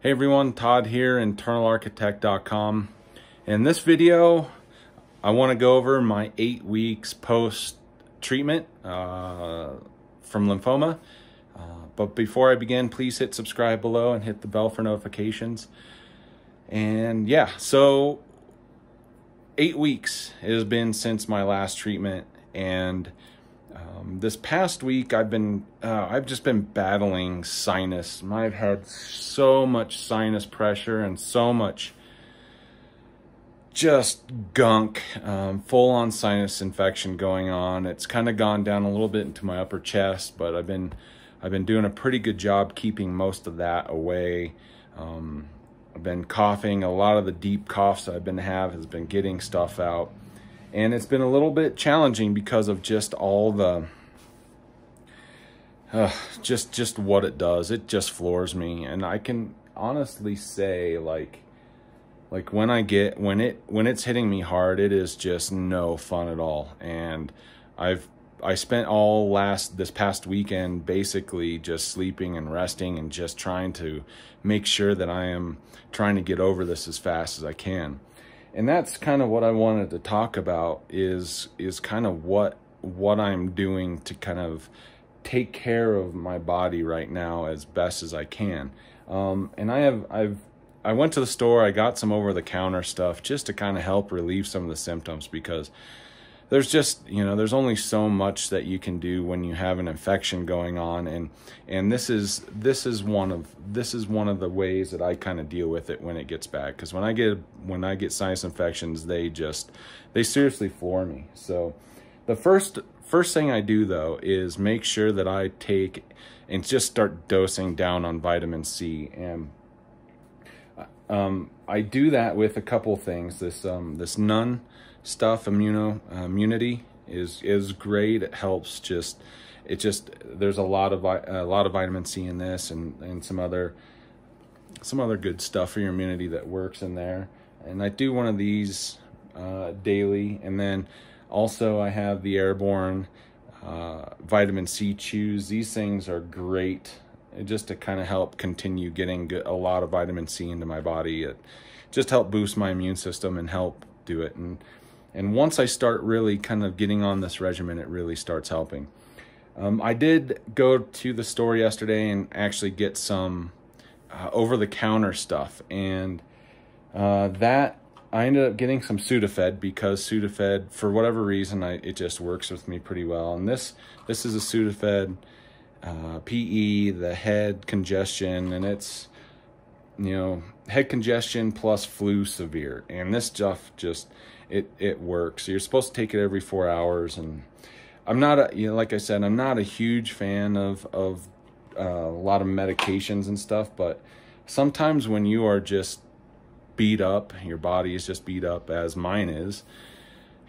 Hey everyone, Todd here, internalarchitect.com. In this video, I want to go over my 8 weeks post-treatment from lymphoma. But before I begin, please hit subscribe below and hit the bell for notifications. And yeah, so 8 weeks it has been since my last treatment, and this past week I've just been battling sinus. I've had so much sinus pressure and so much just gunk, full-on sinus infection going on. It's kind of gone down a little bit into my upper chest, but I've been doing a pretty good job keeping most of that away. I've been coughing. A lot of the deep coughs I've been has been getting stuff out. And it's been a little bit challenging because of just all the, just what it does. It just floors me. And I can honestly say, like when it's hitting me hard, it is just no fun at all. And I spent this past weekend basically just sleeping and resting and just trying to make sure that I am trying to get over this as fast as I can. And that's kind of what I wanted to talk about is kind of what I'm doing to kind of take care of my body right now as best as I can. And I went to the store, I got some over-the-counter stuff just to kind of help relieve some of the symptoms, because there's just, there's only so much that you can do when you have an infection going on, and this is one of the ways that I kind of deal with it when it gets bad. Because when I get sinus infections, they seriously floor me. So the first thing I do though is make sure that I take and just start dosing down on vitamin C, and I do that with a couple things. This Nun stuff, immunity is great. It helps there's a lot of vitamin C in this, and some other good stuff for your immunity that works in there. And I do one of these daily. And then also I have the Airborne vitamin C chews. These things are great just to kind of help continue getting a lot of vitamin C into my body. It just help boost my immune system and help do it. And once I start really kind of getting on this regimen, it really starts helping. I did go to the store yesterday and actually get some over-the-counter stuff. And that I ended up getting some Sudafed, because Sudafed, for whatever reason, it just works with me pretty well. And this is a Sudafed PE, the head congestion, and it's, head congestion plus flu severe. And this stuff just, it works. So you're supposed to take it every 4 hours. And I'm not like I said, I'm not a huge fan of a lot of medications and stuff, but sometimes when you are just beat up, your body is just beat up, as mine is,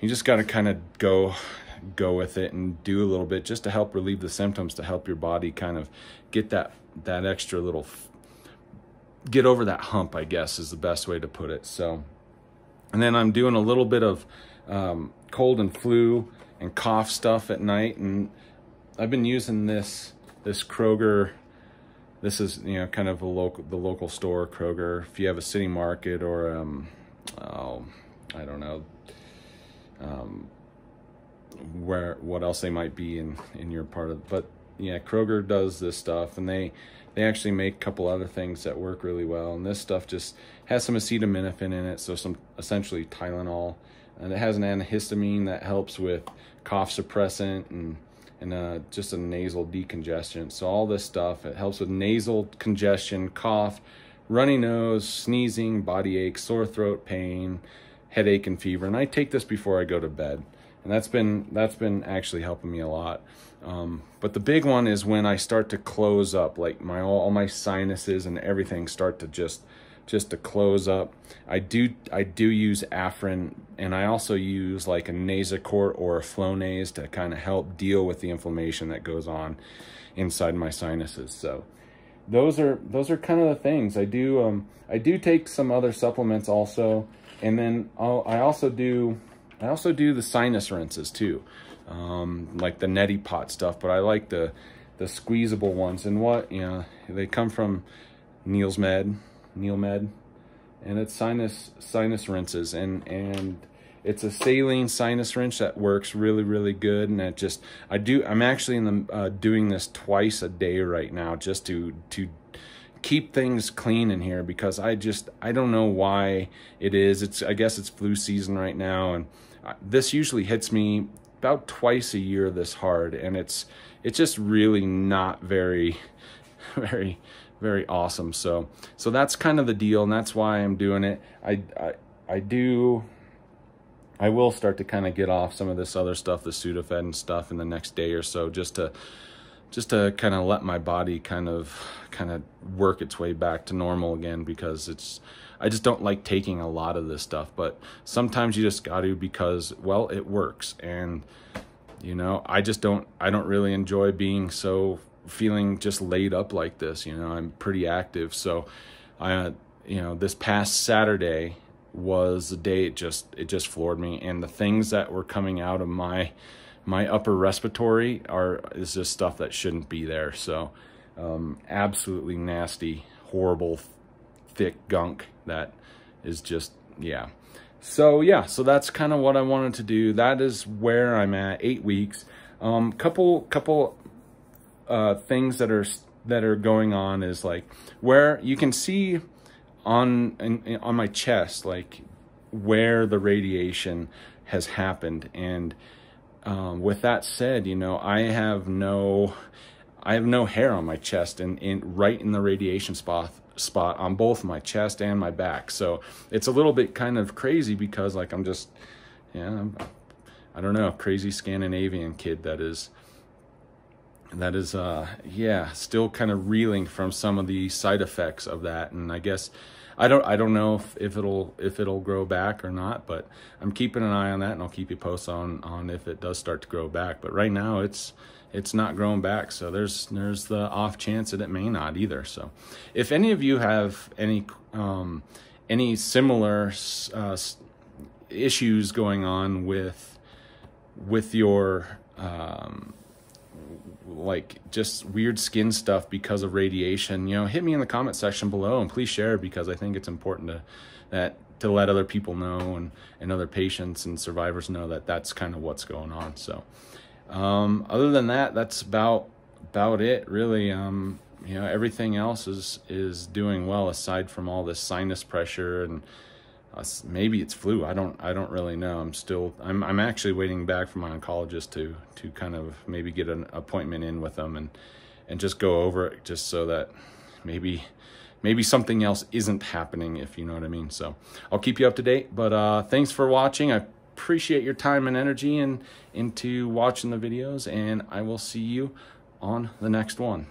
you just got to kind of go with it and do a little bit just to help relieve the symptoms, to help your body kind of get that extra little, get over that hump, I guess is the best way to put it. So, and then I'm doing a little bit of cold and flu and cough stuff at night. And I've been using this Kroger. This is, kind of the local store, Kroger. If you have a City Market or, I don't know, what else they might be in your part of, but yeah, Kroger does this stuff, and they actually make a couple other things that work really well. And this stuff just has some acetaminophen in it, so some essentially Tylenol, and it has an antihistamine that helps with cough suppressant and just a nasal decongestant. So all this stuff, it helps with nasal congestion, cough, runny nose, sneezing, body ache, sore throat pain, headache, and fever. And I take this before I go to bed, and that's been actually helping me a lot. But the big one is when I start to close up, like all my sinuses and everything start to just to close up. I do use Afrin, and I also use like a Nasacort or a Flonase to kind of help deal with the inflammation that goes on inside my sinuses. So those are kind of the things I do. I do take some other supplements also, and then I also do the sinus rinses too, like the neti pot stuff, but I like the squeezable ones. And they come from Neil's Med, Neilmed, and it's sinus rinses, and it's a saline sinus rinse that works really good. And it just, I'm actually doing this twice a day right now, just to keep things clean in here, because I don't know why it is. I guess it's flu season right now, and this usually hits me about twice a year this hard, and it's just really not very awesome. So that's kind of the deal, and that's why I'm doing it. I will start to kind of get off some of this other stuff, the Sudafed and stuff, in the next day or so, just to kind of let my body kind of work its way back to normal again, because I just don't like taking a lot of this stuff, but sometimes you just got to, because, well, it works. And, you know, I don't really enjoy feeling just laid up like this. You know, I'm pretty active. So you know, this past Saturday was the day it just floored me, and the things that were coming out of my upper respiratory is just stuff that shouldn't be there. So absolutely nasty, horrible, thick gunk that is just, yeah. So that's kind of what I wanted to do. That is where I'm at, 8 weeks. Couple things that are going on is, like, where you can see on my chest, like, where the radiation has happened. And with that said, you know, I have no hair on my chest, and right in the radiation spot on both my chest and my back. So it's a little bit kind of crazy, because, like, I'm just, yeah, I don't know, crazy Scandinavian kid that is yeah, still kind of reeling from some of the side effects of that. And I guess I don't know if it'll grow back or not, but I'm keeping an eye on that, and I'll keep you posted on if it does start to grow back. But right now it's not growing back, so there's the off chance that it may not either. So if any of you have any similar issues going on with your like just weird skin stuff because of radiation, you know, hit me in the comment section below, and please share, because I think it's important to let other people know, and other patients and survivors know that that's kind of what's going on. So other than that, that's about it, really. You know, everything else is doing well, aside from all this sinus pressure, and maybe it's flu. I don't really know. I'm actually waiting back for my oncologist to kind of maybe get an appointment in with them, and just go over it, just so that maybe something else isn't happening, if you know what I mean. So I'll keep you up to date, but thanks for watching. I appreciate your time and energy into watching the videos, and I will see you on the next one.